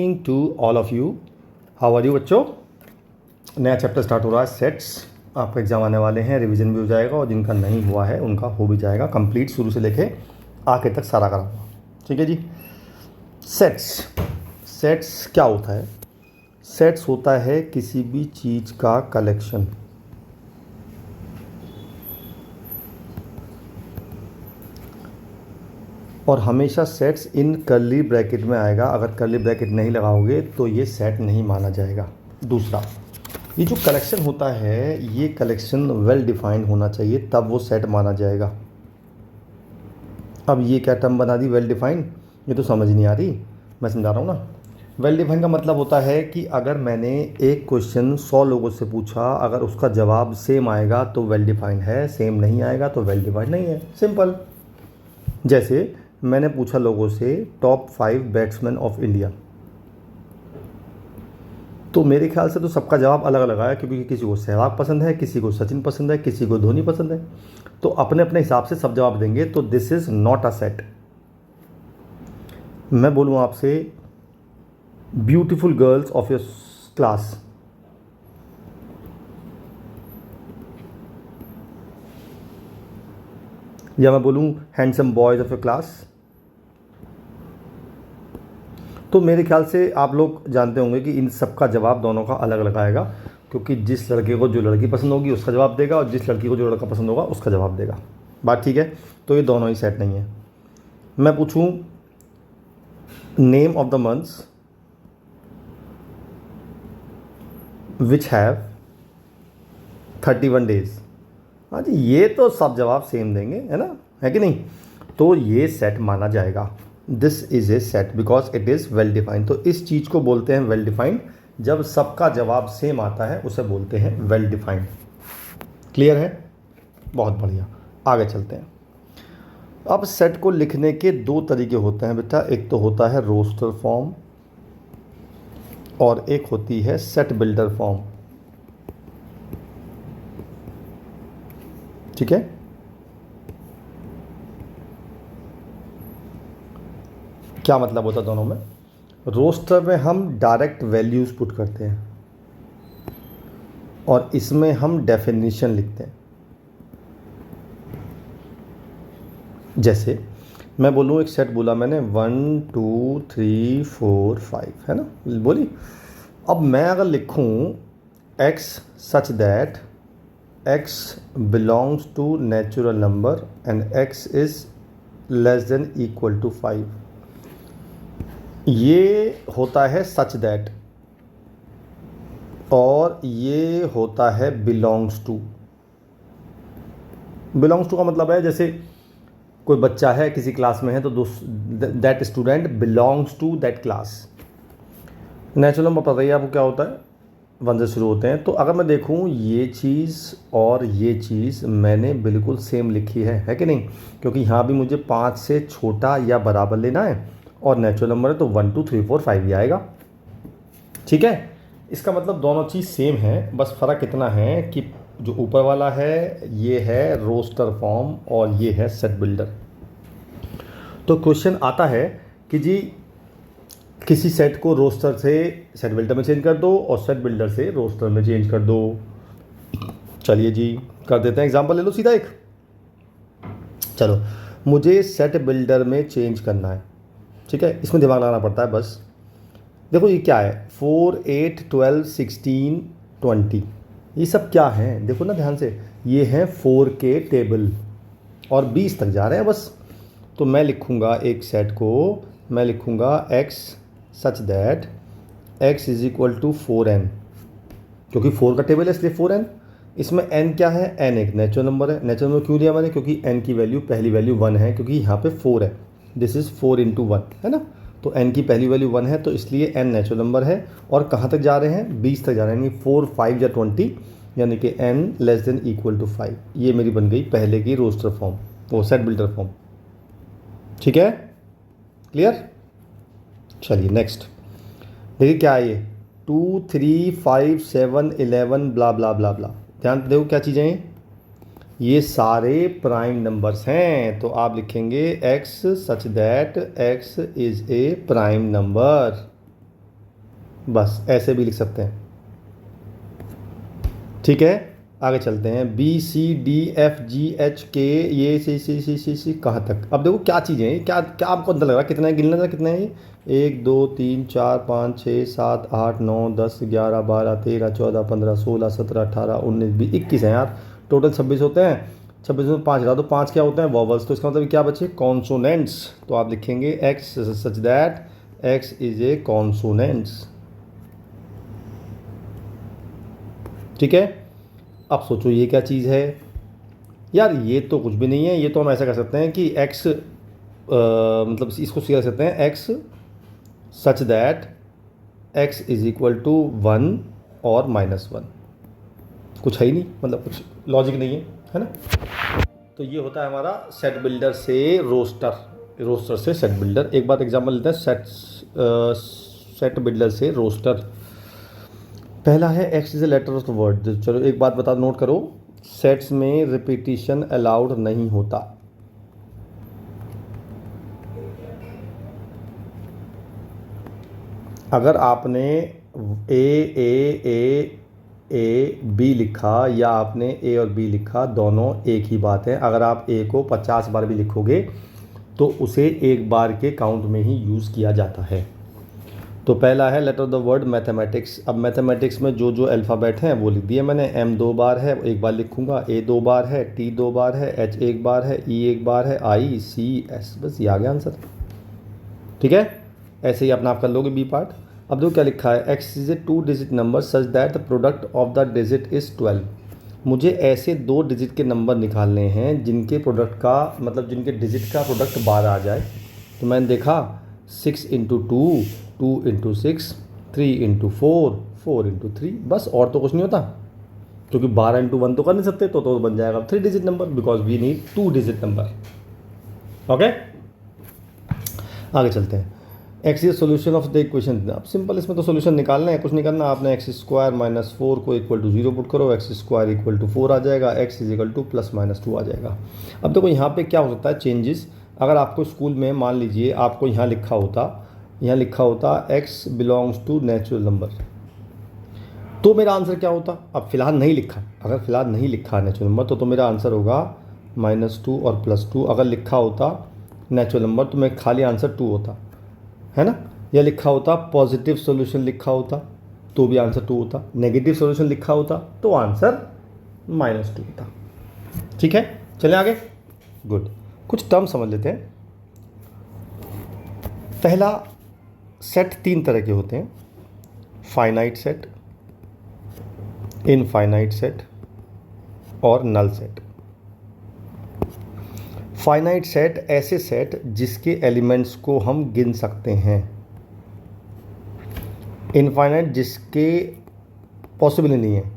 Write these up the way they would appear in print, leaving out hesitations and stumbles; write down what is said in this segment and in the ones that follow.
Morning to all of you. How are you बच्चों। नया chapter start हो रहा है सेट्स। आपका एग्जाम आने वाले हैं, रिवीजन भी हो जाएगा और जिनका नहीं हुआ है उनका हो भी जाएगा कंप्लीट, शुरू से लेके आखिर तक सारा करा। ठीक है जी। सेट्स क्या होता है? सेट्स होता है किसी भी चीज़ का कलेक्शन। और हमेशा सेट्स इन कर्ली ब्रैकेट में आएगा। अगर कर्ली ब्रैकेट नहीं लगाओगे तो ये सेट नहीं माना जाएगा। दूसरा, ये जो कलेक्शन होता है ये कलेक्शन वेल डिफाइंड होना चाहिए, तब वो सेट माना जाएगा। अब ये क्या टर्म बना दी वेल डिफाइंड, ये तो समझ नहीं आ रही, मैं समझा रहा हूँ ना। वेल डिफाइंड का मतलब होता है कि अगर मैंने एक क्वेश्चन 100 लोगों से पूछा, अगर उसका जवाब सेम आएगा तो वेल डिफाइंड है, सेम नहीं आएगा तो वेल डिफाइंड नहीं है। सिंपल। जैसे मैंने पूछा लोगों से टॉप 5 बैट्समैन ऑफ इंडिया, तो मेरे ख्याल से तो सबका जवाब अलग अलग आया, क्योंकि किसी को सहवाग पसंद है, किसी को सचिन पसंद है, किसी को धोनी पसंद है, तो अपने अपने हिसाब से सब जवाब देंगे। तो this is not a set. मैं बोलूँ आपसे beautiful girls of your class, या मैं बोलूँ handsome boys of your class, तो मेरे ख्याल से आप लोग जानते होंगे कि इन सब का जवाब दोनों का अलग अलग आएगा, क्योंकि जिस लड़के को जो लड़की पसंद होगी उसका जवाब देगा और जिस लड़की को जो लड़का पसंद होगा उसका जवाब देगा। बात ठीक है? तो ये दोनों ही सेट नहीं है। मैं पूछूं name of the months which have 31 days, हाँ जी, ये तो सब जवाब सेम देंगे, है ना, है कि नहीं? तो ये सेट माना जाएगा। This is A set because it is well defined. तो इस चीज़ को बोलते हैं वेल डिफाइंड। जब सबका जवाब सेम आता है उसे बोलते हैं वेल डिफाइंड। क्लियर है? बहुत बढ़िया, आगे चलते हैं। अब सेट को लिखने के 2 तरीके होते हैं बेटा। एक तो होता है रोस्टर फॉर्म और एक होती है सेट बिल्डर फॉर्म। ठीक है? क्या मतलब होता है दोनों में? रोस्टर में हम डायरेक्ट वैल्यूज़ पुट करते हैं और इसमें हम डेफिनेशन लिखते हैं। जैसे मैं बोलूँ, एक सेट बोला मैंने 1 2 3 4 5, है ना, बोली। अब मैं अगर लिखूँ x such that x belongs to natural number and x is less than equal to 5, ये होता है सच दैट और ये होता है बिलोंग्स टू। बिलोंग्स टू का मतलब है जैसे कोई बच्चा है किसी क्लास में है तो that student belongs to that class. Natural number पता ही आपको क्या होता है, 1 से शुरू होते हैं। तो अगर मैं देखूँ ये चीज़ और ये चीज़ मैंने बिल्कुल सेम लिखी है कि नहीं? क्योंकि यहाँ भी मुझे 5 से छोटा या बराबर लेना है और नेचुरल नंबर है तो 1 2 3 4 5 ही आएगा। ठीक है? इसका मतलब दोनों चीज़ सेम है, बस फ़र्क इतना है कि जो ऊपर वाला है ये है रोस्टर फॉर्म और ये है सेट बिल्डर। तो क्वेश्चन आता है कि जी किसी सेट को रोस्टर से सेट बिल्डर में चेंज कर दो और सेट बिल्डर से रोस्टर में चेंज कर दो। चलिए जी कर देते हैं, एग्जांपल ले लो सीधा एक। चलो, मुझे सेट बिल्डर में चेंज करना है, ठीक है? इसमें दिमाग लगाना पड़ता है बस। देखो ये क्या है, 4 8 12 16 20, ये सब क्या है? देखो ना ध्यान से, ये हैं 4 के टेबल और 20 तक जा रहे हैं बस। तो मैं लिखूँगा एक सेट को, मैं लिखूँगा x such that x is equal to 4n, क्योंकि 4 का टेबल है इसलिए 4n। इसमें n क्या है? n एक नेचुरल नंबर है। नेचुरल नंबर क्यों लिया मैंने? क्योंकि n की वैल्यू पहली वैल्यू 1 है, क्योंकि यहाँ पे 4 है। दिस इज़ 4 × 1, है ना? तो n की पहली वैल्यू 1 है तो इसलिए n नेचुरल नंबर है। और कहाँ तक जा रहे हैं? 20 तक जा रहे हैं, यानी 4 5 या 20, यानी कि n less than equal to 5। ये मेरी बन गई पहले की रोस्टर फॉर्म, वो सेट बिल्डर फॉर्म। ठीक है? क्लियर? चलिए नेक्स्ट देखिए क्या है ये 2 3 5 7 11 ब्ला ब्ला ब्ला ब्ला। ध्यान देखो क्या चीज़ें हैं, ये सारे प्राइम नंबर्स हैं। तो आप लिखेंगे x such that x is a prime number. बस ऐसे भी लिख सकते हैं। ठीक है, आगे चलते हैं। BCDFGHK, ये सी कहाँ तक? अब देखो क्या चीज़ें हैं, क्या क्या आपको अंदर लग रहा है कितना है? गिनना था कितना है ये? 1 2 3 4 5 6 7 8 9 10 11 12 13 14 15 16 17 18 19 20 21 हैं यार। टोटल 26 होते हैं। 26 में 5 हटा दो, 5 क्या होते हैं? वॉवल्स। तो इसका मतलब क्या बचे? कॉन्सोनेंट्स। तो आप लिखेंगे x such that x is A consonants. ठीक है, अब सोचो ये क्या चीज़ है यार? ये तो कुछ भी नहीं है। ये तो हम ऐसा कर सकते हैं कि x मतलब इसको सीधा कर सकते हैं x such that x is equal to 1 और -1। कुछ है ही नहीं, मतलब कुछ लॉजिक नहीं है ना? तो ये होता है हमारा सेट बिल्डर से रोस्टर, रोस्टर से सेट बिल्डर। एक बार एग्जाम्पल लेते हैं सेट बिल्डर से रोस्टर। पहला है x is a letter of the word. चलो एक बात बता, नोट करो, सेट्स में रिपीटिशन अलाउड नहीं होता। अगर आपने ए बी लिखा या आपने ए और बी लिखा, दोनों एक ही बात है। अगर आप ए को 50 बार भी लिखोगे तो उसे एक बार के काउंट में ही यूज़ किया जाता है। तो पहला है letter of the word mathematics. अब मैथमेटिक्स में जो जो अल्फ़ाबेट हैं वो लिख दिए मैंने। M 2 बार है, एक बार लिखूंगा। A 2 बार है, T 2 बार है, H 1 बार है, E 1 बार है, I C S, बस ये आ गया आंसर। ठीक है, ऐसे ही अपना आप कर लोगे बी पार्ट। अब देखो क्या लिखा है, X is a 2 digit number such that the product of the digit is 12। मुझे ऐसे 2 डिजिट के नंबर निकालने हैं जिनके प्रोडक्ट का मतलब जिनके डिजिट का प्रोडक्ट 12 आ जाए। तो मैंने देखा 6 इंटू 2, 2 इंटू 6, 3 इंटू 4, 4 इंटू 3, बस और तो कुछ नहीं होता। क्योंकि 12 इंटू 1 तो कर नहीं सकते, तो बन जाएगा 3 digit number, because we need 2 digit number. Okay, आगे चलते हैं। X is solution of the equation. अब सिंपल, इसमें तो सोल्यूशन निकालना है, कुछ नहीं करना आपने। एक्स स्क्वायर माइनस 4 को इक्वल टू 0 पुट करो, एक्स स्क्वायर इक्वल टू 4 आ जाएगा, x is equal two plus minus 2 आ जाएगा। अब देखो यहाँ पे क्या हो सकता है चेंजेस। अगर आपको स्कूल में मान लीजिए आपको यहाँ लिखा होता x belongs to natural number, तो मेरा आंसर क्या होता? अब फिलहाल नहीं लिखा, अगर फिलहाल नहीं लिखा नेचुरल नंबर तो मेरा आंसर होगा -2 और +2। अगर लिखा होता नेचुरल नंबर तो मैं खाली आंसर 2 होता, है ना? या लिखा होता पॉजिटिव सोल्यूशन लिखा होता तो भी आंसर 2 होता, नेगेटिव सोल्यूशन लिखा होता तो आंसर -2 होता। ठीक है, चलें आगे। गुड, कुछ टर्म समझ लेते हैं। पहला, सेट 3 तरह के होते हैं, फाइनाइट सेट, इनफाइनाइट सेट और नल सेट। फाइनाइट सेट ऐसे सेट जिसके एलिमेंट्स को हम गिन सकते हैं। इनफाइनाइट जिसके पॉसिबल नहीं है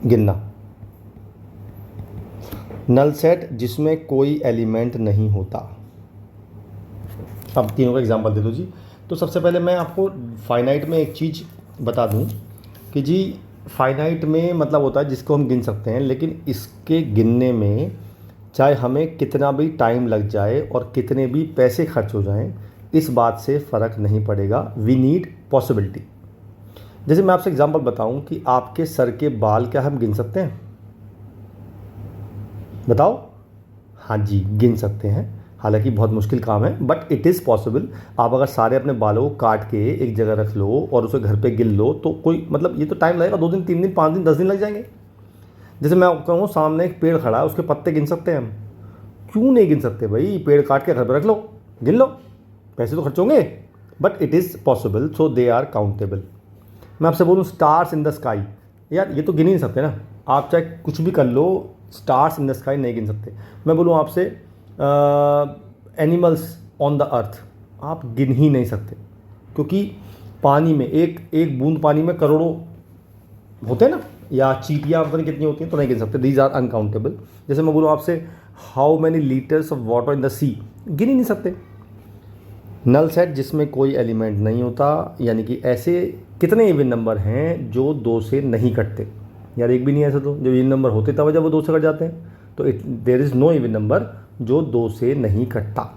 गिनना। नल सेट जिसमें कोई एलिमेंट नहीं होता। अब तीनों का एग्जांपल दे दो जी। तो सबसे पहले मैं आपको फाइनाइट में एक चीज़ बता दूं कि जी फाइनाइट में मतलब होता है जिसको हम गिन सकते हैं, लेकिन इसके गिनने में चाहे हमें कितना भी टाइम लग जाए और कितने भी पैसे खर्च हो जाएं, इस बात से फ़र्क नहीं पड़ेगा। We need possibility. जैसे मैं आपसे एग्जांपल बताऊं कि आपके सर के बाल क्या हम गिन सकते हैं? बताओ। हाँ जी, गिन सकते हैं। हालांकि बहुत मुश्किल काम है, बट इट इज़ पॉसिबल। आप अगर सारे अपने बालों को काट के एक जगह रख लो और उसे घर पे गिन लो तो कोई मतलब ये तो टाइम लगेगा, 2 दिन 3 दिन 5 दिन 10 दिन लग जाएंगे। जैसे मैं कहूँ सामने एक पेड़ खड़ा है, उसके पत्ते गिन सकते हैं हम? क्यों नहीं गिन सकते भाई? पेड़ काट के घर पर रख लो, गिन लो, पैसे तो खर्च होंगे, but it is possible, so they are countable. मैं आपसे बोलूँ स्टार्स इन द स्काई, यार ये तो गिन ही नहीं सकते ना। आप चाहे कुछ भी कर लो, स्टार्स इन द स्काई नहीं गिन सकते। मैं बोलूँ आपसे एनिमल्स ऑन द अर्थ, आप गिन ही नहीं सकते, क्योंकि पानी में एक बूंद पानी में करोड़ों होते हैं ना, या चींटियाँ पता नहीं कितनी होती हैं, तो नहीं गिन सकते। These are uncountable. जैसे मैं बोलूँ आपसे how many litres of water in the sea, गिन ही नहीं सकते। नल सेट जिसमें कोई एलिमेंट नहीं होता, यानी कि ऐसे कितने इवन नंबर हैं जो 2 से नहीं कटते? यार एक भी नहीं है ऐसा, तो जब इवन नंबर होते तब जब वो 2 से कट जाते हैं, तो there is no even number जो 2 से नहीं कटता।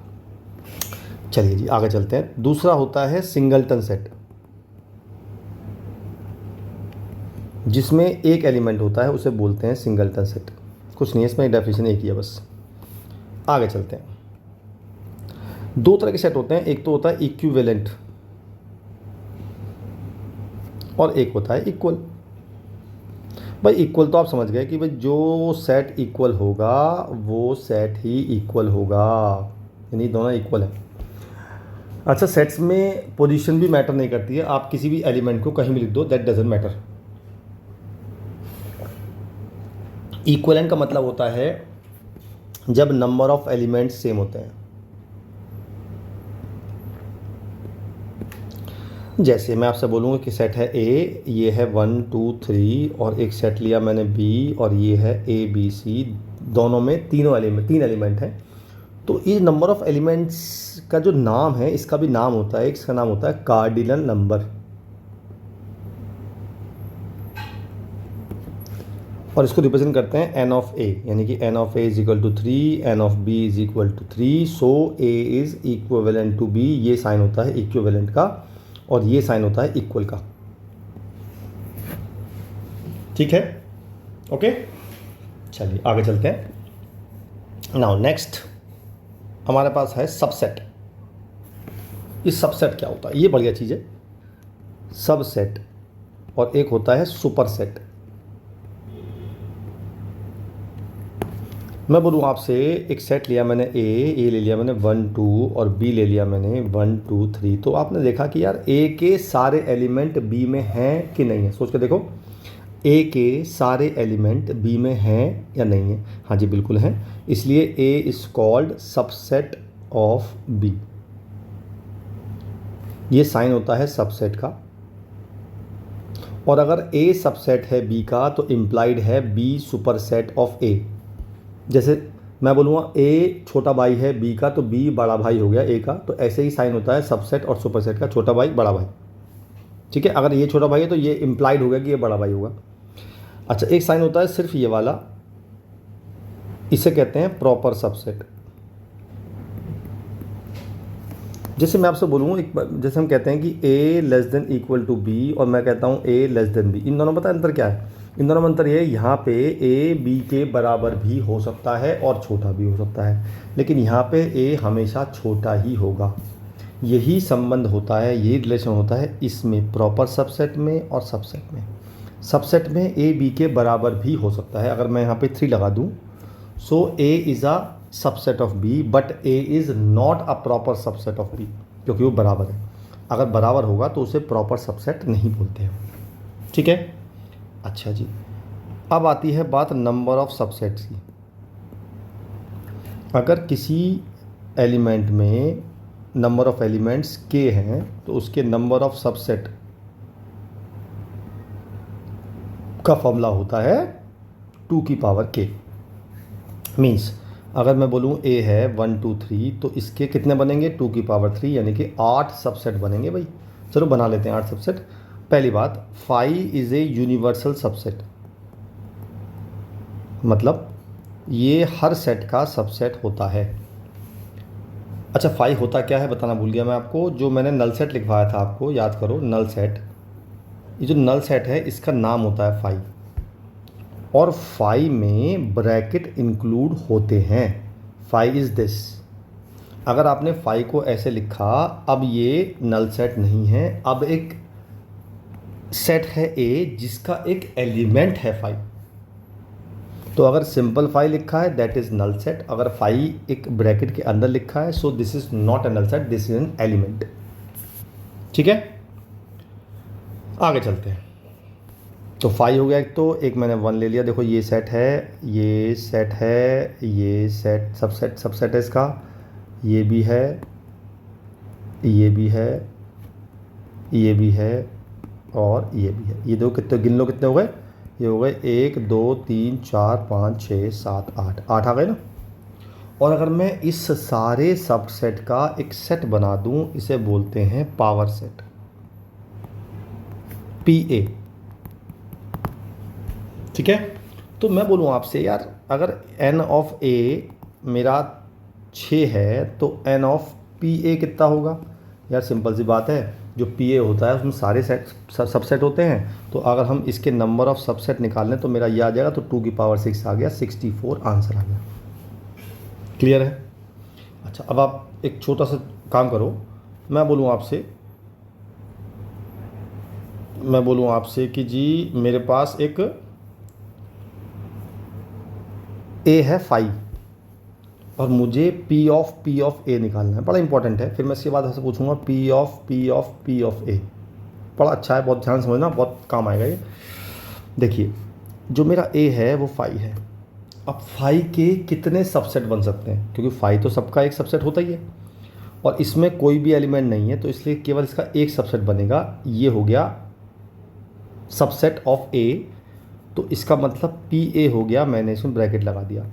चलिए जी आगे चलते हैं। दूसरा होता है सिंगलटन सेट। जिसमें एक एलिमेंट होता है उसे बोलते हैं सिंगलटन सेट। कुछ नहीं है इसमें, डेफिनेशन एक ही है बस। आगे चलते हैं। दो तरह के सेट होते हैं, एक तो होता है इक्विवेलेंट और एक होता है इक्वल। भाई इक्वल तो आप समझ गए कि भाई जो सेट इक्वल होगा वो सेट ही इक्वल होगा, यानी दोनों इक्वल है। अच्छा, सेट्स में पोजीशन भी मैटर नहीं करती है, आप किसी भी एलिमेंट को कहीं भी लिख दो, दैट डजंट मैटर। इक्वलेंट का मतलब होता है जब नंबर ऑफ एलिमेंट्स सेम होते हैं। जैसे मैं आपसे बोलूँगा कि सेट है ए, ये है 1 2 3, और एक सेट लिया मैंने बी और ये है ए बी सी, दोनों में तीन एलिमेंट हैं। तो ये नंबर ऑफ एलिमेंट्स का जो नाम है, इसका भी नाम होता है, इसका नाम होता है कार्डिनल नंबर। और इसको रिप्रेजेंट करते हैं एन ऑफ ए, यानी कि n of a is equal to 3, n of b is equal to 3, so a is equivalent to b. ये साइन होता है इक्विवेलेंट का और ये साइन होता है इक्वल का। ठीक है, ओके, चलिए आगे चलते हैं। नाउ नेक्स्ट हमारे पास है सबसेट। इस सबसेट क्या होता है, ये बढ़िया चीज़ है, सबसेट। और एक होता है सुपरसेट। मैं बोलूँ आपसे, एक सेट लिया मैंने ए ले लिया मैंने 1 2 और बी ले लिया मैंने 1 2 3। तो आपने देखा कि यार ए के सारे एलिमेंट बी में हैं कि नहीं है, सोच के देखो, ए के सारे एलिमेंट बी में हैं या नहीं है। हाँ जी बिल्कुल हैं, इसलिए A is called subset of B. ये साइन होता है सबसेट का। और अगर ए सबसेट है बी का तो इम्प्लाइड है बी सुपरसेट ऑफ ए। जैसे मैं बोलूँगा ए छोटा भाई है बी का तो बी बड़ा भाई हो गया ए का, तो ऐसे ही साइन होता है सबसेट और सुपरसेट का, छोटा भाई बड़ा भाई। ठीक है, अगर ये छोटा भाई है तो ये इम्प्लाइड होगा कि ये बड़ा भाई होगा। अच्छा, एक साइन होता है सिर्फ ये वाला, इसे कहते हैं प्रॉपर सबसेट। जैसे मैं आपसे बोलूँ, जैसे हम कहते हैं कि A less than equal to B और मैं कहता हूँ ए लेस देन बी, इन दोनों में पता है अंतर क्या है? इन दोनों में अंतर ये है, यहाँ पे ए बी के बराबर भी हो सकता है और छोटा भी हो सकता है, लेकिन यहाँ पे ए हमेशा छोटा ही होगा। यही संबंध होता है, यही रिलेशन होता है इसमें, प्रॉपर सबसेट में और सबसेट में। सबसेट में ए बी के बराबर भी हो सकता है। अगर मैं यहाँ पे 3 लगा दूँ, so A is a subset of B but A is not a proper subset of B, क्योंकि वो बराबर है। अगर बराबर होगा तो उसे प्रॉपर सबसेट नहीं बोलते हैं। ठीक है, अच्छा जी, अब आती है बात नंबर ऑफ सबसेट्स की। अगर किसी एलिमेंट में नंबर ऑफ एलिमेंट्स के हैं तो उसके नंबर ऑफ सबसेट का फॉर्मूला होता है 2 की पावर k। मीन्स अगर मैं बोलूँ a है 1 2 3 तो इसके कितने बनेंगे 2 की पावर 3, यानी कि 8 सबसेट बनेंगे। भाई चलो बना लेते हैं 8 सबसेट। पहली बात, 5 इज़ ए यूनिवर्सल सबसेट, मतलब ये हर सेट का सबसेट होता है। अच्छा, 5 होता क्या है बताना भूल गया मैं आपको, जो मैंने नल सेट लिखवाया था आपको याद करो, नल सेट। ये जो नल सेट है इसका नाम होता है 5, और 5 में ब्रैकेट इंक्लूड होते हैं। 5 इज़ दिस। अगर आपने 5 को ऐसे लिखा, अब ये नल सेट नहीं है, अब एक सेट है ए जिसका एक एलिमेंट है 5। तो अगर सिंपल 5 लिखा है दैट इज नल सेट, अगर 5 एक ब्रैकेट के अंदर लिखा है so this is not a null set, this is an element. ठीक है, आगे चलते हैं। तो 5 हो गया एक, तो एक मैंने 1 ले लिया। देखो ये सेट है, ये सेट है, ये सेट सबसेट है इसका, ये भी है, ये भी है, ये भी है और ये भी है। ये दो कितने गिन लो, कितने हो गए? ये हो गए 1 2 3 4 5 6 7 8, 8 आ गए ना। और अगर मैं इस सारे सबसेट का एक सेट बना दूं, इसे बोलते हैं पावर सेट, PA। ठीक है, तो मैं बोलूँ आपसे यार, अगर n ऑफ a मेरा 6 है तो n ऑफ PA कितना होगा? यार सिंपल सी बात है, जो पी ए होता है उसमें सारे सेट सबसेट होते हैं, तो अगर हम इसके नंबर ऑफ सबसेट निकाल लें तो मेरा ये आ जाएगा, तो 2 की पावर 6 आ गया, 64 आंसर आ गया। क्लियर है? अच्छा, अब आप एक छोटा सा काम करो, मैं बोलूँ आपसे कि जी मेरे पास एक ए है 5 और मुझे पी ऑफ ए निकालना है। बड़ा इंपॉर्टेंट है, फिर मैं इसके बाद आपसे पूछूंगा पी ऑफ ए। बड़ा अच्छा है, बहुत ध्यान समझना, बहुत काम आएगा ये। देखिए, जो मेरा ए है वो 5 है। अब 5 के कितने सबसेट बन सकते हैं, क्योंकि 5 तो सबका एक सबसेट होता ही है और इसमें कोई भी एलिमेंट नहीं है, तो इसलिए केवल इसका एक सबसेट बनेगा। ये हो गया सबसेट ऑफ ए, तो इसका मतलब पी ए हो गया, मैंने इसमें ब्रैकेट लगा दिया,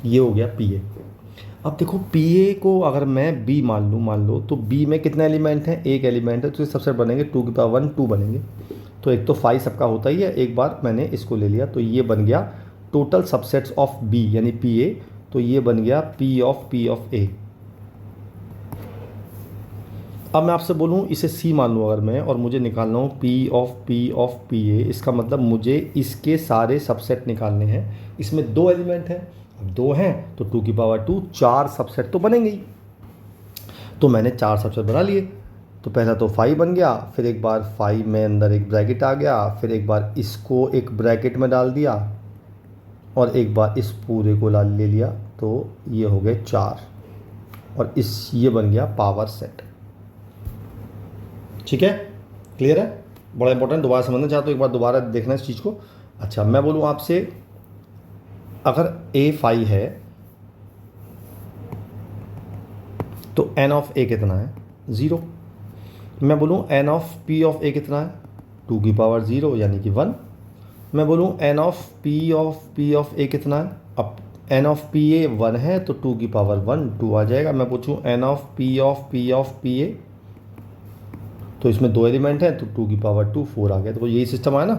ये हो गया पी ए। अब देखो पी ए को अगर मैं बी मान लो तो बी में कितने एलिमेंट हैं, एक एलिमेंट है, तो ये सबसेट बनेंगे 2 की पावर 1 2 बनेंगे। तो एक तो 5 सबका होता ही है, एक बार मैंने इसको ले लिया, तो ये बन गया टोटल सबसेट्स ऑफ बी यानी पी ए, तो ये बन गया पी ऑफ ए। अब मैं आपसे बोलूँ इसे सी मान लूँ अगर मैं, और मुझे निकालना हो पी ऑफ पी ए, इसका मतलब मुझे इसके सारे सबसेट निकालने हैं। इसमें 2 एलिमेंट हैं, अब 2 हैं तो 2 की पावर 2, 4 सबसेट तो बनेंगे ही। तो मैंने 4 सबसेट बना लिए। तो पहला तो 5 बन गया, फिर एक बार 5 में अंदर एक ब्रैकेट आ गया, फिर एक बार इसको एक ब्रैकेट में डाल दिया और एक बार इस पूरे को ले लिया, तो ये हो गए 4 और ये बन गया पावर सेट। ठीक है? क्लियर है? बड़ा इंपॉर्टेंट, दोबारा समझना चाहते हो एक बार दोबारा देखना इस चीज़ को। अच्छा, मैं बोलूँ आपसे अगर ए 5 है तो एन ऑफ ए कितना है, 0। मैं बोलूँ एन ऑफ पी ऑफ ए कितना है, 2 की पावर 0 यानी कि 1। मैं बोलूँ एन ऑफ पी ऑफ ए कितना है, अब एन ऑफ पी ए 1 है तो 2 की पावर 1 2 आ जाएगा। मैं पूछूँ n of p of p a, तो इसमें 2 एलिमेंट हैं तो 2 की पावर 2 4 आ गया। तो यही सिस्टम आया ना,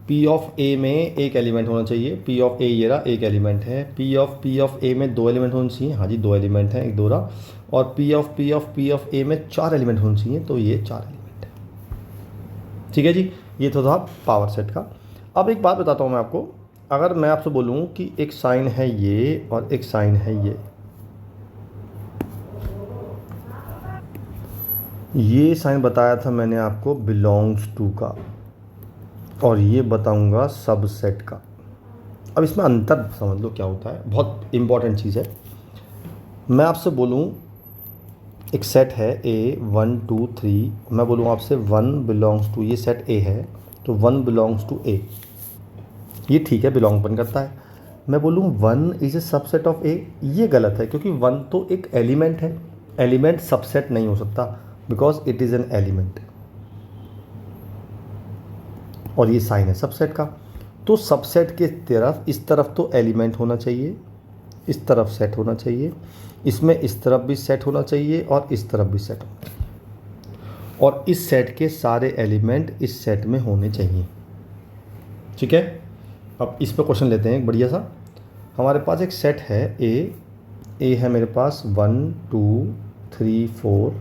पी ऑफ ए में एक एलिमेंट होना चाहिए, पी ऑफ ए ये रहा एक एलिमेंट है, पी ऑफ ए में 2 एलिमेंट होने चाहिए, हाँ जी 2 एलिमेंट हैं, एक 2 रहा, और पी ऑफ ए में 4 एलिमेंट होने चाहिए, तो ये 4 एलिमेंट है। ठीक है जी, ये तो था पावर सेट का। अब एक बात बताता हूँ मैं आपको, अगर मैं आपसे बोलूँ कि एक साइन है ये और एक साइन है ये साइन बताया था मैंने आपको बिलोंग्स टू का, और ये बताऊंगा सबसेट का। अब इसमें अंतर समझ लो क्या होता है, बहुत इंपॉर्टेंट चीज़ है। मैं आपसे बोलूँ एक सेट है ए 1 2 3, मैं बोलूँ आपसे 1 बिलोंग्स टू, ये सेट ए है तो 1 बिलोंग्स टू ए, ये ठीक है, बिलोंग बन करता है। मैं बोलूँ 1 इज़ ए सबसेट ऑफ ए, ये गलत है, क्योंकि 1 तो एक एलिमेंट है, एलिमेंट सबसेट नहीं हो सकता because it is an element, और ये साइन है सबसेट का। तो सबसेट के तरफ इस तरफ तो एलिमेंट होना चाहिए, इस तरफ सेट होना चाहिए, इसमें इस तरफ भी सेट होना चाहिए और इस तरफ भी सेट होना चाहिए, और इस सेट के सारे एलिमेंट इस सेट में होने चाहिए। ठीक है? अब इस पर क्वेश्चन लेते हैं एक बढ़िया सा। हमारे पास एक सेट है ए है मेरे पास 1 2 3 4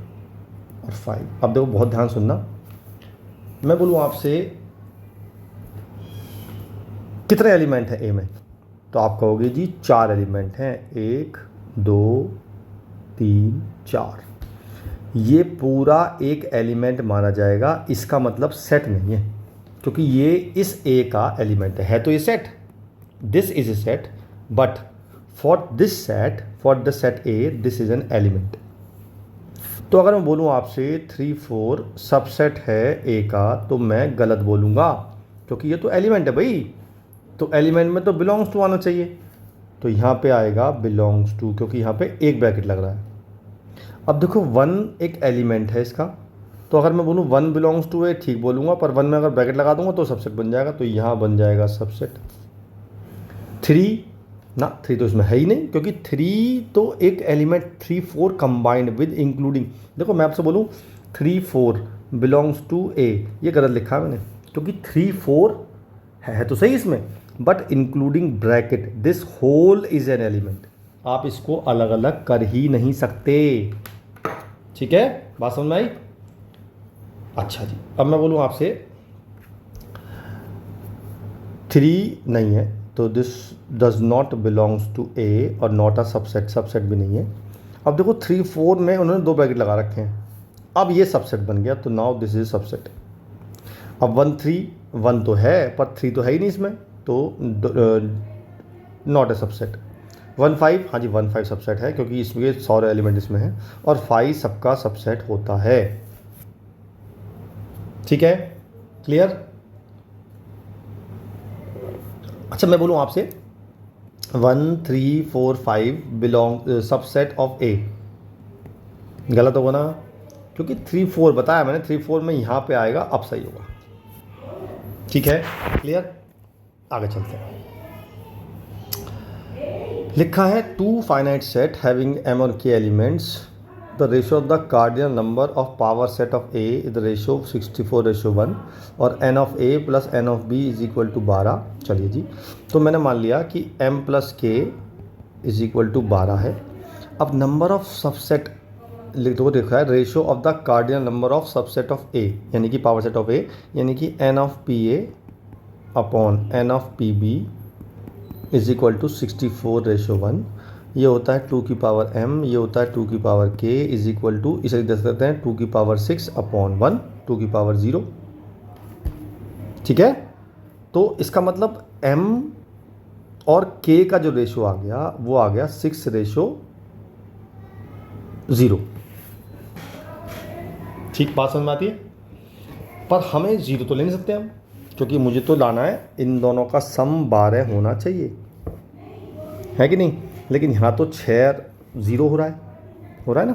और 5। अब देखो बहुत ध्यान सुनना, मैं बोलूँ आपसे कितने एलिमेंट है ए में, तो आप कहोगे जी 4 एलिमेंट हैं, 1 2 3 4। ये पूरा एक एलिमेंट माना जाएगा, इसका मतलब सेट नहीं है, क्योंकि ये इस ए का एलिमेंट है तो ये set, this is a set, but for this set, for the set A this is an element. तो अगर मैं बोलूँ आपसे 3 4 सबसेट है ए का, तो मैं गलत बोलूँगा, क्योंकि ये तो एलिमेंट है भाई, तो एलिमेंट में तो बिलोंग्स टू आना चाहिए, तो यहाँ पे आएगा बिलोंग्स टू, क्योंकि यहाँ पे एक ब्रैकेट लग रहा है। अब देखो 1 एक एलिमेंट है इसका, तो अगर मैं बोलूँ 1 बिलोंग्स टू ए ठीक बोलूँगा, पर 1 में अगर ब्रैकेट लगा दूंगा तो सबसेट बन जाएगा, तो यहाँ बन जाएगा सबसेट। 3 ना, 3 तो इसमें है ही नहीं, क्योंकि 3 तो एक एलिमेंट 3 4 कंबाइंड विद इंक्लूडिंग। देखो मैं आपसे बोलूँ 3 4 बिलोंग्स टू ए, ये गलत लिखा है मैंने, क्योंकि 3 4 है तो सही इसमें, but including bracket, this whole is an element. आप इसको अलग अलग कर ही नहीं सकते, ठीक है, बात समझ में आई? अच्छा जी, अब मैं बोलूँ आपसे 3 नहीं है तो this does not belongs to A और नॉट अ सबसेट, सबसेट भी नहीं है। अब देखो 3 4 में उन्होंने 2 ब्रैकेट लगा रखे हैं, अब ये सबसेट बन गया, तो नाउ दिस इज सबसेट। अब 1 3 1 तो है पर 3 तो है ही नहीं इसमें, तो नॉट ए सबसेट। 1 5, हाँ जी 1 5 सबसेट है क्योंकि इसमें सारे एलिमेंट इसमें हैं और 5 सबका सबसेट होता है। ठीक है, क्लियर? अच्छा मैं बोलूँ आपसे 1 3 4 5 बिलोंग सबसेट ऑफ ए, गलत होगा ना, क्योंकि 3 4 बताया मैंने, 3 4 में यहाँ पे आएगा, अब सही होगा। ठीक है, क्लियर? आगे चलते हैं। लिखा है 2 फाइनाइट सेट हैविंग m और k elements, the ratio of the cardinal number of power set of a is the ratio 64:1 और n of a plus n of b is equal to 12। चलिए जी, तो मैंने मान लिया कि m plus k is equal to 12 है। अब नंबर ऑफ सबसेट लिख दो, देखा है ratio of the cardinal number of subset of a यानी कि पावर सेट ऑफ a, यानी कि n of pa upon n of pb is equal to 64:1। ये होता है 2 की पावर m, ये होता है 2 की power k is equal to, इसे दे सकते हैं 2 की पावर 6 अपॉन 1, 2 की पावर 0। ठीक है, तो इसका मतलब m और k का जो रेशियो आ गया वो आ गया 6:0। ठीक, बात समझ में आती है? पर हमें 0 तो ले नहीं सकते हम, क्योंकि मुझे तो लाना है इन दोनों का सम 12 होना चाहिए, है कि नहीं? लेकिन यहाँ तो 6 0 हो रहा है ना,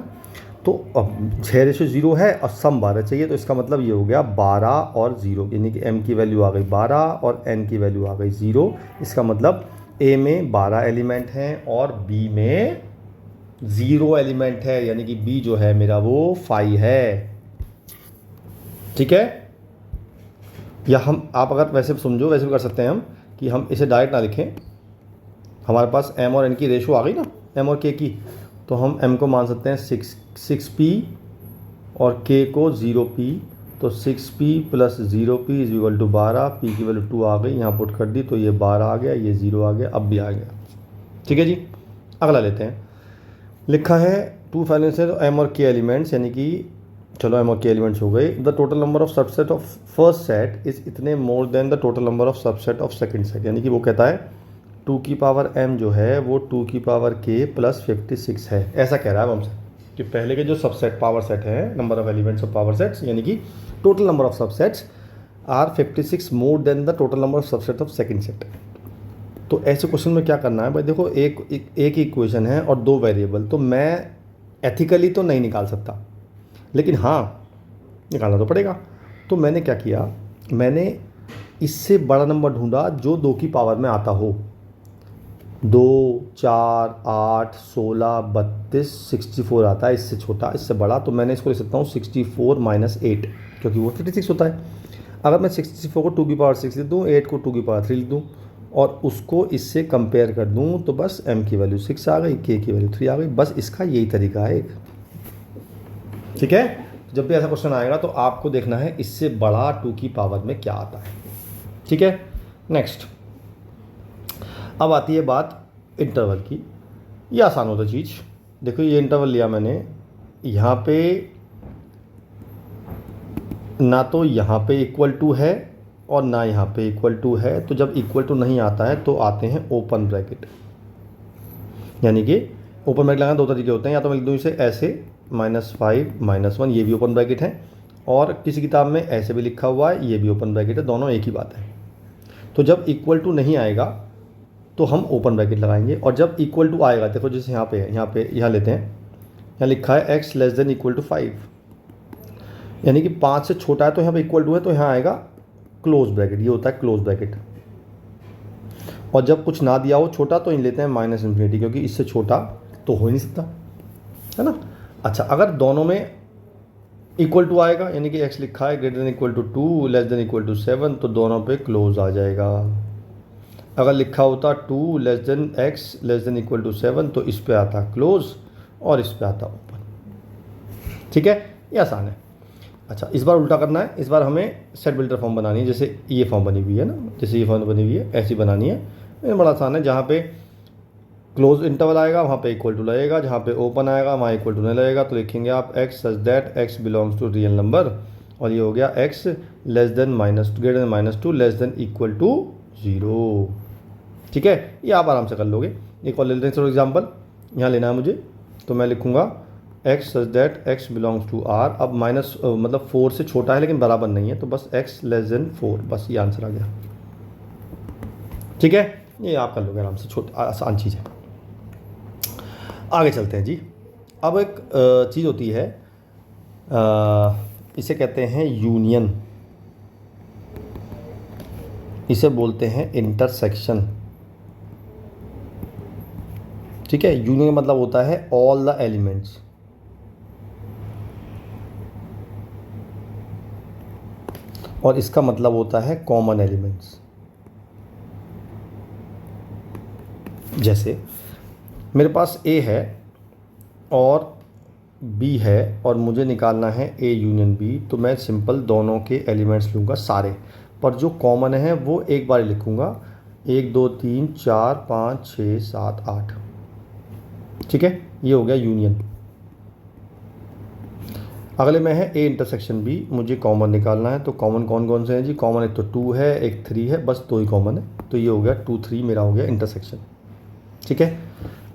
तो अब 6:0 है और सम 12 चाहिए, तो इसका मतलब ये हो गया 12 और 0, यानी कि m की वैल्यू आ गई 12 और n की वैल्यू आ गई 0। इसका मतलब a में 12 एलिमेंट हैं और b में 0 एलिमेंट है, यानी कि b जो है मेरा वो 5 है। ठीक है, या हम आप अगर वैसे समझो वैसे भी कर सकते हैं हम, कि हम इसे डायरेक्ट ना लिखें, हमारे पास m और n की रेशो आ गई ना, m और k की, तो हम m को मान सकते हैं 6p और k को 0p, तो 6p plus 0p is equal to 12, p की वैल्यू 2 आ गई, यहाँ पुट कर दी तो ये 12 आ गया, ये 0 आ गया, अब भी आ गया। ठीक है जी, अगला लेते हैं। लिखा है 2 फाइनेंशियल m और k एलिमेंट्स, यानी कि चलो m और k एलिमेंट्स हो गए, the total number of subset of first set is इतने more than the total number of subset of second set, यानी कि वो कहता है 2 की पावर m जो है वो 2 की पावर k प्लस 56 है। ऐसा कह रहा है हमसे कि पहले के जो सबसेट पावर सेट है, number of elements of power sets, यानी कि total number of subsets are 56 more than the total number of subset of second set. तो ऐसे क्वेश्चन में क्या करना है भाई, देखो एक ही इक्वेशन है और 2 वेरिएबल, तो मैं एथिकली तो नहीं निकाल सकता, लेकिन हाँ निकालना तो पड़ेगा। तो मैंने क्या किया, मैंने इससे बड़ा नंबर ढूंढा जो 2 की पावर में आता हो, 2 4 8 16 32 64 आता है, इससे छोटा इससे बड़ा, तो मैंने इसको लिख सकता हूँ 64 माइनस 8, क्योंकि वो 56 होता है। अगर मैं 64 को 2 की पावर 6 लिख दूँ, 8 को 2 की पावर 3 लिख दूँ और उसको इससे कंपेयर कर दूँ, तो बस m की वैल्यू 6 आ गई, k की वैल्यू 3 आ गई, बस इसका यही तरीका है एक। ठीक है, जब भी ऐसा क्वेश्चन आएगा तो आपको देखना है इससे बड़ा 2 की पावर में क्या आता है। ठीक है, नेक्स्ट। अब आती है बात इंटरवल की। ये आसान होता चीज़, देखो ये इंटरवल लिया मैंने, यहाँ पे ना तो यहाँ पे इक्वल टू है और ना यहाँ पे इक्वल टू है, तो जब इक्वल टू नहीं आता है तो आते हैं ओपन ब्रैकेट, यानी कि ओपन ब्रैकेट लगाना 2 तरीके होते हैं, या तो मैं लिख दूँ इसे ऐसे -5 -1, ये भी ओपन ब्रैकेट है, और किसी किताब में ऐसे भी लिखा हुआ है, ये भी ओपन ब्रैकेट है, दोनों एक ही बात है। तो जब इक्वल टू नहीं आएगा तो हम ओपन ब्रैकेट लगाएंगे, और जब इक्वल टू आएगा, देखो जैसे यहाँ पे है, यहाँ लेते हैं, यहाँ लिखा है x less than equal to 5, यानी कि 5 से छोटा है, तो यहाँ पे इक्वल टू है, तो यहाँ आएगा क्लोज ब्रैकेट, ये होता है क्लोज ब्रैकेट। और जब कुछ ना दिया हो छोटा, तो इन लेते हैं -∞, क्योंकि इससे छोटा तो हो ही नहीं सकता, है ना। अच्छा, अगर दोनों में इक्वल टू आएगा, यानी कि x लिखा है greater than equal to 2 less than equal to 7, तो दोनों पे क्लोज आ जाएगा। अगर लिखा होता 2 less than x less than equal to 7, तो इस पे आता क्लोज और इस पे आता ओपन। ठीक है, ये आसान है। अच्छा, इस बार उल्टा करना है। इस बार हमें सेट बिल्डर फॉर्म बनानी है, जैसे ये फॉर्म बनी हुई है ना, जैसे ये फॉर्म बनी हुई है ऐसी बनानी है। ये बड़ा आसान है। जहाँ पे क्लोज इंटरवल आएगा वहाँ पे इक्वल टू लगेगा, जहाँ पे ओपन आएगा वहाँ इक्वल टू नहीं लगेगा। तो लिखेंगे आप x such that x belongs to real number, और ये हो गया x less than greater than -2 less than equal to 0। ठीक है, ये आप आराम से कर लोगे। एक और ले लेते हैं, चलो एग्जाम्पल यहाँ लेना है मुझे। तो मैं लिखूँगा x such that x belongs to r. अब मतलब 4 से छोटा है लेकिन बराबर नहीं है, तो बस एक्स लेस देन 4, बस ये आंसर आ गया। ठीक है, ये आप कर लोगे आराम से, छोटा आसान चीज़ है। आगे चलते हैं जी। अब एक चीज़ होती है, इसे कहते हैं यूनियन, इसे बोलते हैं इंटरसेक्शन। ठीक है, यूनियन मतलब होता है ऑल द एलिमेंट्स। और इसका मतलब होता है कॉमन एलिमेंट्स। जैसे मेरे पास ए है और बी है और मुझे निकालना है ए यूनियन बी, तो मैं सिंपल दोनों के एलिमेंट्स लूँगा सारे, पर जो कॉमन है वो एक बार लिखूँगा। 1 2 3 4 5 6 7 8। ठीक है, ये हो गया यूनियन। अगले में है ए इंटरसेक्शन बी, मुझे कॉमन निकालना है। तो कॉमन कौन कौन से हैं जी? कॉमन एक तो 2 है, एक 3 है, बस 2 ही कॉमन है। तो ये हो गया 2 3 मेरा हो गया इंटरसेक्शन। ठीक है,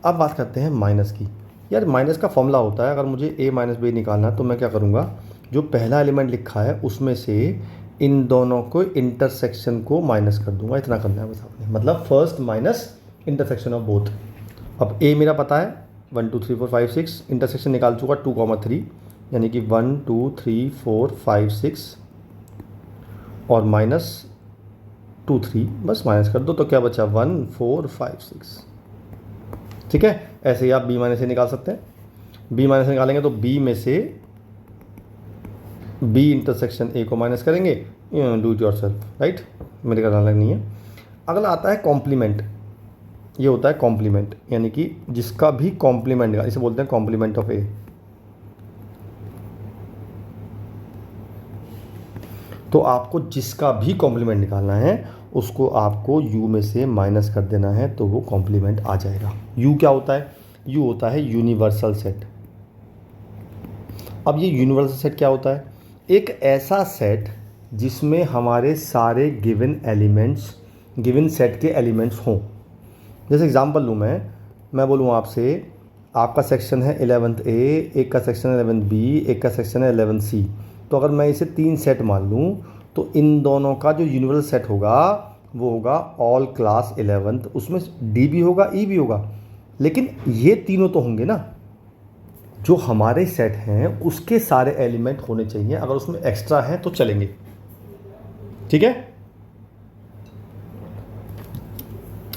अब बात करते हैं माइनस की। यार माइनस का फॉर्मूला होता है, अगर मुझे ए माइनस बी निकालना है तो मैं क्या करूँगा, जो पहला एलिमेंट लिखा है उसमें से इन दोनों को इंटरसेक्शन को माइनस कर दूंगा। इतना करना है बस आपने, मतलब first minus intersection of both. अब ए मेरा पता है 1 2 3 4 5 6, इंटरसेक्शन निकाल चुका 2 3, यानी कि 1 2 3 4 5 6 और -2 3, बस माइनस कर दो तो क्या बचा 1 4 5 6। ठीक है, ऐसे ही आप बी माइनस से निकाल सकते हैं। बी माइनस निकालेंगे तो बी में से बी इंटरसेक्शन ए को माइनस करेंगे। डू इट योरसेल्फ, राइट, मेरे का अलग नहीं है। अगला आता है कॉम्प्लीमेंट। ये होता है कॉम्प्लीमेंट, यानी कि जिसका भी कॉम्प्लीमेंट, इसे बोलते हैं कॉम्प्लीमेंट ऑफ ए। तो आपको जिसका भी कॉम्प्लीमेंट निकालना है उसको आपको u में से माइनस कर देना है, तो वो कॉम्प्लीमेंट आ जाएगा। u क्या होता है? u होता है यूनिवर्सल सेट। अब ये यूनिवर्सल सेट क्या होता है? एक ऐसा सेट जिसमें हमारे सारे गिवन एलिमेंट्स, गिवन सेट के एलिमेंट्स हों। जैसे एग्जांपल लूँ मैं बोलूँ आपसे, आपका सेक्शन है 11th A, एक का सेक्शन है 11th B, एक का सेक्शन है 11th C। तो अगर मैं इसे 3 सेट मान लूँ तो इन दोनों का जो यूनिवर्सल सेट होगा वो होगा ऑल क्लास 11th। उसमें D भी होगा, E भी होगा, लेकिन ये तीनों तो होंगे ना, जो हमारे सेट हैं उसके सारे एलिमेंट होने चाहिए। अगर उसमें एक्स्ट्रा है तो चलेंगे। ठीक है,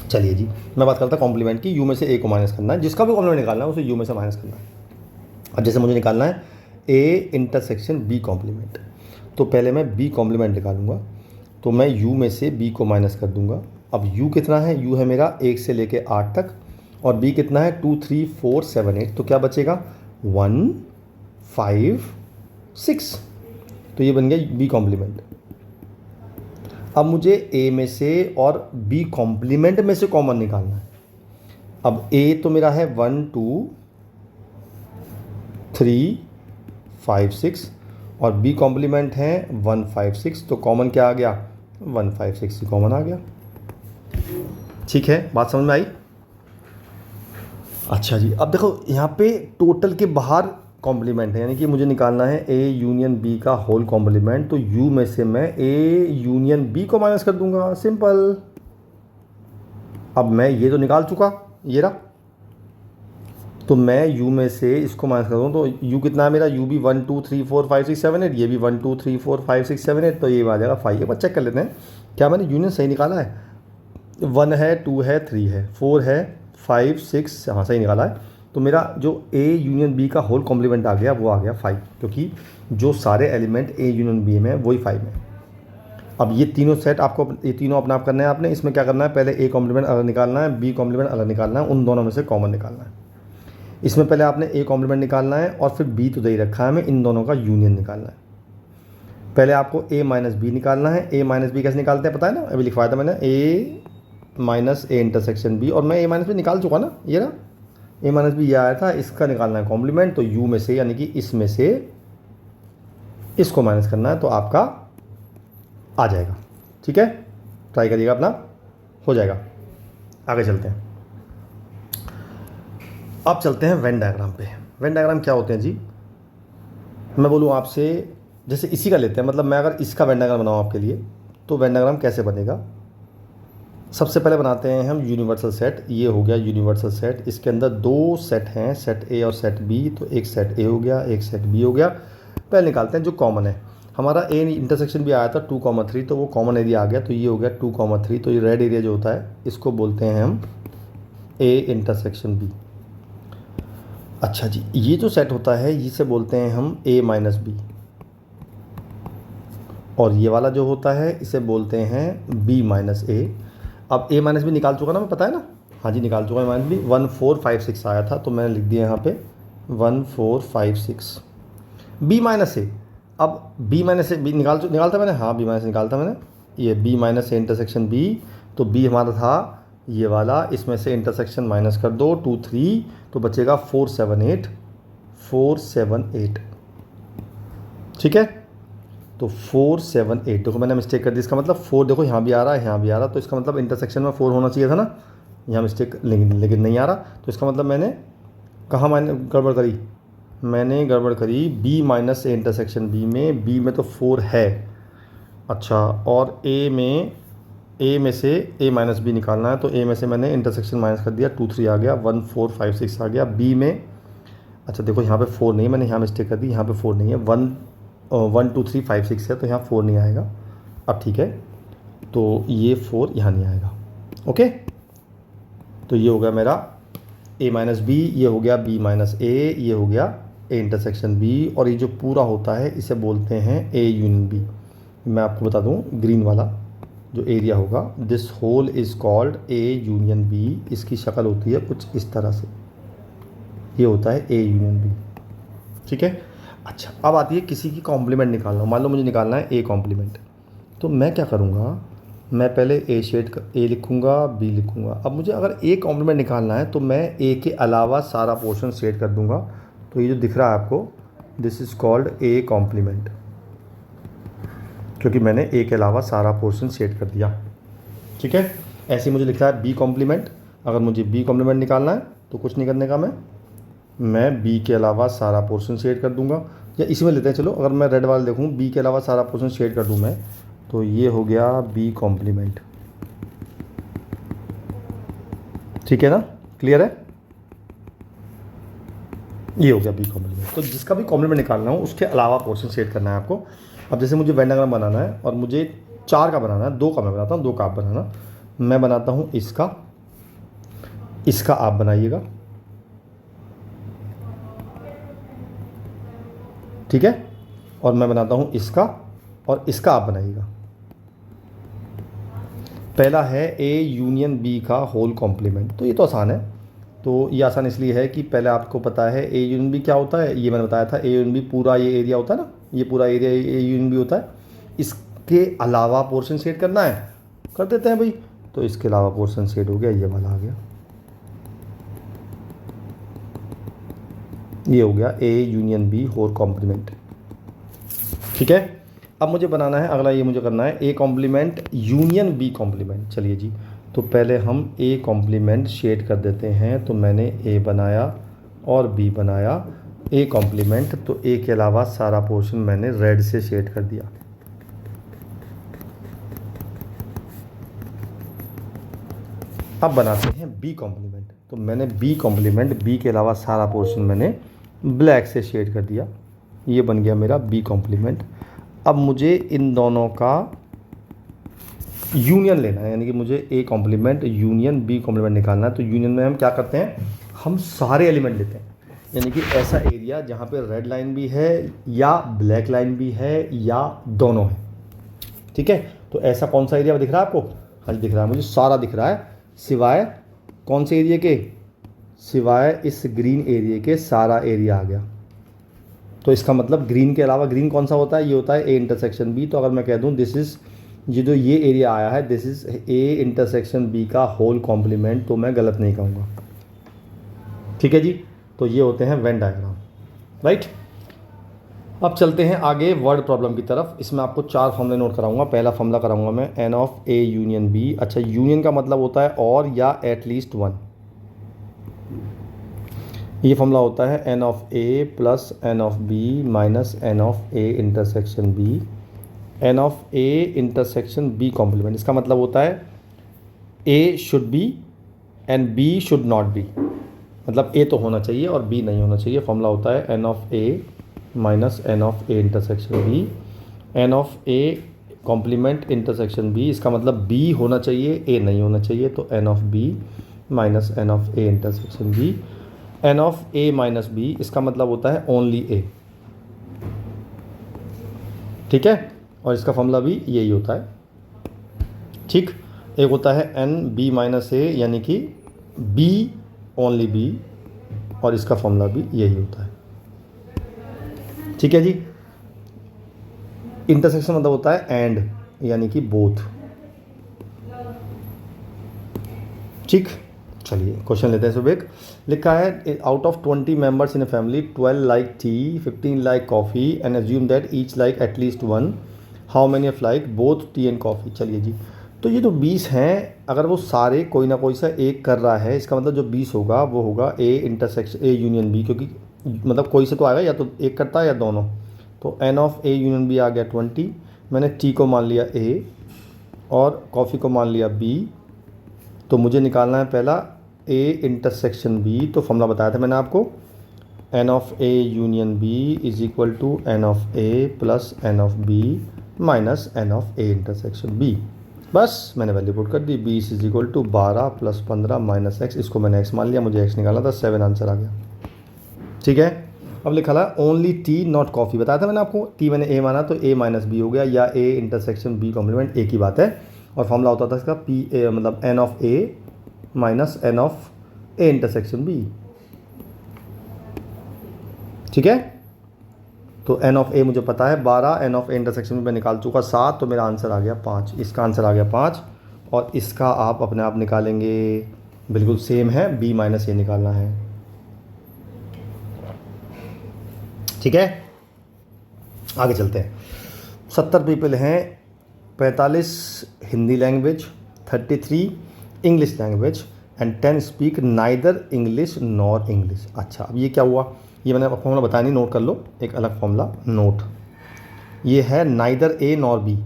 चलिए जी, मैं बात करता कॉम्प्लीमेंट की। यू में से ए को माइनस करना है, जिसका भी कॉम्प्लीमेंट निकालना है उसे यू में से माइनस करना है। अब जैसे मुझे निकालना है ए इंटरसेक्शन बी कॉम्प्लीमेंट, तो पहले मैं बी कॉम्प्लीमेंट निकालूंगा। तो मैं यू में से बी को माइनस कर दूंगा। अब यू कितना है? यू है मेरा 1 से लेके 8 तक, और बी कितना है 2 3 4 7 8। तो क्या बचेगा 1 5 6। तो ये बन गया बी कॉम्प्लीमेंट। अब मुझे ए में से और बी कॉम्प्लीमेंट में से कॉमन निकालना है। अब ए तो मेरा है 1 2 3 5 6 और बी कॉम्प्लीमेंट है 1 5 6। तो कॉमन क्या आ गया? 1 5 6 ही कॉमन आ गया। ठीक है, बात समझ में आई? अच्छा जी, अब देखो यहाँ पे टोटल के बाहर कॉम्प्लीमेंट है, यानी कि मुझे निकालना है ए यूनियन बी का होल कॉम्प्लीमेंट। तो यू में से मैं ए यूनियन बी को माइनस कर दूंगा, सिंपल। अब मैं ये तो निकाल चुका, ये रहा, तो मैं यू में से इसको माइनस कर दूँ तो यू कितना है मेरा? यू भी 1 2 3 4 5 6 7 8, ये भी 1 2 3 4 5 6 7 8, तो ये आ जाएगा 5। एक बार चेक कर लेते हैं क्या मैंने यूनियन सही निकाला है। 1 है, 2 है, 3 है, 4 है, 5 6, हाँ सही निकाला है। तो मेरा जो ए यूनियन बी का होल कॉम्प्लीमेंट आ गया वो आ गया 5, क्योंकि जो सारे एलिमेंट ए यूनियन बी में वही 5 है। अब ये तीनों सेट आपको, ये तीनों अपना आप करना है आपने। इसमें क्या करना है? पहले ए कॉम्प्लीमेंट अलग निकालना है, बी कॉम्प्लीमेंट अलग निकालना है, उन दोनों में से कॉमन निकालना है। इसमें पहले आपने ए कॉम्प्लीमेंट निकालना है और फिर बी तो दे ही रखा है हमें, इन दोनों का यूनियन निकालना है। पहले आपको ए माइनस बी निकालना है। ए माइनस बी कैसे निकालते हैं पता है ना, अभी लिखवाया था मैंने, ए माइनस ए इंटरसेक्शन बी, और मैं ए माइनस बी निकाल चुका ना, ये ना ए माइनस बी ये आया था, इसका निकालना है कॉम्प्लीमेंट। तो यू में से यानी कि इसमें से इसको माइनस करना है तो आपका आ जाएगा। ठीक है, ट्राई करिएगा अपना, हो जाएगा। आगे चलते हैं, अब चलते हैं वेन डायग्राम पे। वेन डायग्राम क्या होते हैं जी, मैं बोलूँ आपसे, जैसे इसी का लेते हैं, मतलब मैं अगर इसका वेन डायग्राम बनाऊँ आपके लिए तो वेन डायग्राम कैसे बनेगा। सबसे पहले बनाते हैं हम यूनिवर्सल सेट। ये हो गया यूनिवर्सल सेट, इसके अंदर दो सेट हैं, सेट ए और सेट बी। तो एक सेट ए हो गया, एक सेट बी हो गया। पहले निकालते हैं जो कॉमन है। हमारा ए इंटरसेक्शन भी आया था 2,3, तो वो कॉमन एरिया आ गया, तो ये हो गया 2,3। तो ये रेड एरिया जो होता है इसको बोलते हैं हम ए इंटरसेक्शन बी। अच्छा जी, ये जो सेट होता है इसे बोलते हैं हम ए माइनस बी, और ये वाला जो होता है इसे बोलते हैं बी माइनस ए। अब ए माइनस बी निकाल चुका ना मैं, पता है ना, हाँ जी निकाल चुका है माइनस बी। 1 4 5 6 आया था, तो मैंने लिख दिया यहाँ पे 1 4 5 6 बी माइनस ए। अब बी माइनस ए बी निकालता मैंने, हाँ बी माइनस निकालता मैंने, ये b minus a intersection B. तो बी हमारा था ये वाला, इसमें से इंटरसेक्शन माइनस कर दो 2 3, तो बचेगा 4 7 8 4 7 8। ठीक है, तो 4 7 8, देखो मैंने मिस्टेक कर दी, इसका मतलब 4 देखो यहाँ भी आ रहा है यहाँ भी आ रहा, तो इसका मतलब इंटरसेक्शन में 4 होना चाहिए था ना, यहाँ मिस्टेक लेकिन नहीं आ रहा। तो इसका मतलब मैंने कहाँ मैंने गड़बड़ करी, मैंने गड़बड़ करी b minus a intersection b में। बी में तो 4 है, अच्छा, और ए में से ए माइनस बी निकालना है, तो ए में से मैंने इंटरसेक्शन माइनस कर दिया, 2 3 आ गया, 1 4 5 6 आ गया। बी में अच्छा देखो यहाँ पे 4 नहीं है, मैंने यहाँ मिस्टेक कर दी, यहाँ पे 4 नहीं है, 1 2 3 5 6 है, तो यहाँ 4 नहीं आएगा। अब ठीक है, तो ये 4 यहाँ नहीं आएगा। ओके, तो ये हो गया मेरा ए माइनस बी, ये हो गया बी माइनस ए, ये हो गया ए इंटरसेक्शन बी, और ये जो पूरा होता है इसे बोलते हैं ए यूनियन बी। मैं आपको बता दूँ, ग्रीन वाला जो एरिया होगा, this whole is called a union b. इसकी शक्ल होती है कुछ इस तरह से, ये होता है ए यूनियन बी। ठीक है, अच्छा अब आती है किसी की कॉम्प्लीमेंट निकालना। मान लो मुझे निकालना है ए कॉम्प्लीमेंट, तो मैं क्या करूँगा, मैं पहले ए शेड ए लिखूँगा, बी लिखूँगा। अब मुझे अगर ए कॉम्प्लीमेंट निकालना है तो मैं ए के अलावा सारा पोर्शन शेड कर दूँगा। तो ये जो दिख रहा है आपको, this is called a complement, क्योंकि मैंने ए के अलावा सारा पोर्शन शेड कर दिया। ठीक है, ऐसे मुझे लिखा है बी कॉम्प्लीमेंट। अगर मुझे बी कॉम्प्लीमेंट निकालना है तो कुछ नहीं करने का, मैं बी के अलावा सारा पोर्शन शेड कर दूंगा। या इसमें लेते हैं, चलो अगर मैं रेड वाला देखूँ, बी के अलावा सारा पोर्शन शेड कर दूँ मैं, तो ये हो गया बी कॉम्प्लीमेंट। ठीक है ना, क्लियर है, ये हो गया बी कॉम्प्लीमेंट। तो जिसका भी कॉम्प्लीमेंट निकालना हो उसके अलावा पोर्शन शेड करना है आपको। अब जैसे मुझे वेन डायग्राम बनाना है और मुझे 4 का बनाना है, 2 का मैं बनाता हूँ, 2 का आप बनाना। मैं बनाता हूँ इसका आप बनाइएगा। ठीक है, और मैं बनाता हूँ इसका, और इसका आप बनाइएगा। पहला है ए यूनियन बी का होल कॉम्प्लीमेंट, तो ये तो आसान है। तो ये आसान इसलिए है कि पहले आपको पता है ए यूनियन बी क्या होता है, ये मैंने बताया था। ए यूनियन बी पूरा ये एरिया होता है ना, ये पूरा एरिया ए यूनियन बी होता है। इसके अलावा पोर्शन शेड करना है, कर देते हैं भाई। तो इसके अलावा पोर्शन शेड हो गया, ये वाला आ गया, ये हो गया a union b whole complement. ठीक है, अब मुझे बनाना है अगला, ये मुझे करना है a complement union b complement. चलिए जी, तो पहले हम ए कॉम्प्लीमेंट शेड कर देते हैं। तो मैंने ए बनाया और बी बनाया, ए कॉम्प्लीमेंट। तो ए के अलावा सारा पोर्शन मैंने रेड से शेड कर दिया। अब बनाते हैं बी कॉम्प्लीमेंट। तो मैंने बी कॉम्प्लीमेंट, बी के अलावा सारा पोर्शन मैंने ब्लैक से शेड कर दिया। ये बन गया मेरा बी कॉम्प्लीमेंट। अब मुझे इन दोनों का यूनियन लेना है, यानी कि मुझे a complement union b complement निकालना है। तो यूनियन में हम क्या करते हैं, हम सारे एलिमेंट लेते हैं, यानी कि ऐसा एरिया जहाँ पे रेड लाइन भी है या ब्लैक लाइन भी है या दोनों है। ठीक है, तो ऐसा कौन सा एरिया दिख रहा है आपको, हाँ दिख रहा है, मुझे सारा दिख रहा है, सिवाय कौन से एरिया के, सिवाय इस ग्रीन एरिया के सारा एरिया आ गया। तो इसका मतलब ग्रीन के अलावा ग्रीन कौन सा होता है, ये होता है ए इंटरसेक्शन बी। तो अगर मैं कह दूं दिस इज़, ये जो ये एरिया आया है this is a intersection b का होल कॉम्प्लीमेंट, तो मैं गलत नहीं कहूँगा। ठीक है जी, तो ये होते हैं वेन डायग्राम, राइट। अब चलते हैं आगे वर्ड प्रॉब्लम की तरफ। इसमें आपको 4 फॉर्मूले नोट कराऊंगा। पहला फॉर्मूला कराऊंगा मैं n of A union b. अच्छा, यूनियन का मतलब होता है और या एटलीस्ट वन। ये फॉर्मूला होता है N of A plus N of B minus N of A intersection B, N of A intersection B complement. इसका मतलब होता है A should be and B should not be, मतलब ए तो होना चाहिए और बी नहीं होना चाहिए। फॉर्मूला होता है N of a minus N of A intersection B, N of a complement intersection b. इसका मतलब बी होना चाहिए, ए नहीं होना चाहिए, तो N of B minus N of A intersection B. N of a minus b, इसका मतलब होता है ओनली ए, ठीक है। और इसका फॉर्मूला भी यही होता है, ठीक। एक होता है एन बी माइनस ए, यानी कि बी ओनली बी, और इसका फॉर्मूला भी यही होता है, ठीक है जी। इंटरसेक्शन मतलब होता है एंड, यानी कि बोथ, ठीक। चलिए क्वेश्चन लेते हैं। सुबह लिखा है out of 20 members in a family 12 like T, 15 like coffee and assume that each like at least one, how many of like both T and coffee. चलिए जी, तो ये जो 20 हैं, अगर वो सारे कोई ना कोई सा एक कर रहा है, इसका मतलब जो 20 होगा वो होगा a intersection a union b, क्योंकि मतलब कोई से तो आएगा, या तो एक करता है या दोनों। तो N of A union B आ गया 20, मैंने टी को मान लिया ए और कॉफ़ी को मान लिया बी, तो मुझे निकालना है पहला ए इंटरसेक्शन बी। तो फॉर्मूला बताया था मैंने आपको, N of A union B is equal to N of A plus N of B minus N of A intersection B. बस मैंने वैल्यू पुट कर दी, B is equal to 12 plus 15 minus X, इसको मैंने एक्स मान लिया, मुझे x निकालना था, 7 आंसर आ गया, ठीक है। अब लिखा है ओनली टी नॉट कॉफ़ी, बताया था मैंने आपको, टी मैंने ए माना तो ए माइनस बी हो गया, या ए इंटरसेक्शन बी कॉम्प्लीमेंट, एक ही बात है। और फॉर्मूला होता था इसका पी ए मतलब n of a minus N of A intersection b, ठीक है। तो एन ऑफ ए मुझे पता है 12, एन ऑफ ए इंटरसेक्शन में मैं निकाल चुका 7, तो मेरा आंसर आ गया 5, इसका आंसर आ गया 5। और इसका आप अपने आप निकालेंगे, बिल्कुल सेम है, बी माइनस ए निकालना है, ठीक है। आगे चलते हैं। 70 पीपल हैं, 45 Hindi language, 33 English language and 10 speak neither English nor English. अच्छा, अब ये क्या हुआ, ये मैंने फॉर्मूला बताया नहीं, नोट कर लो, एक अलग फॉर्मूला नोट। ये है नाइदर ए नॉर बी,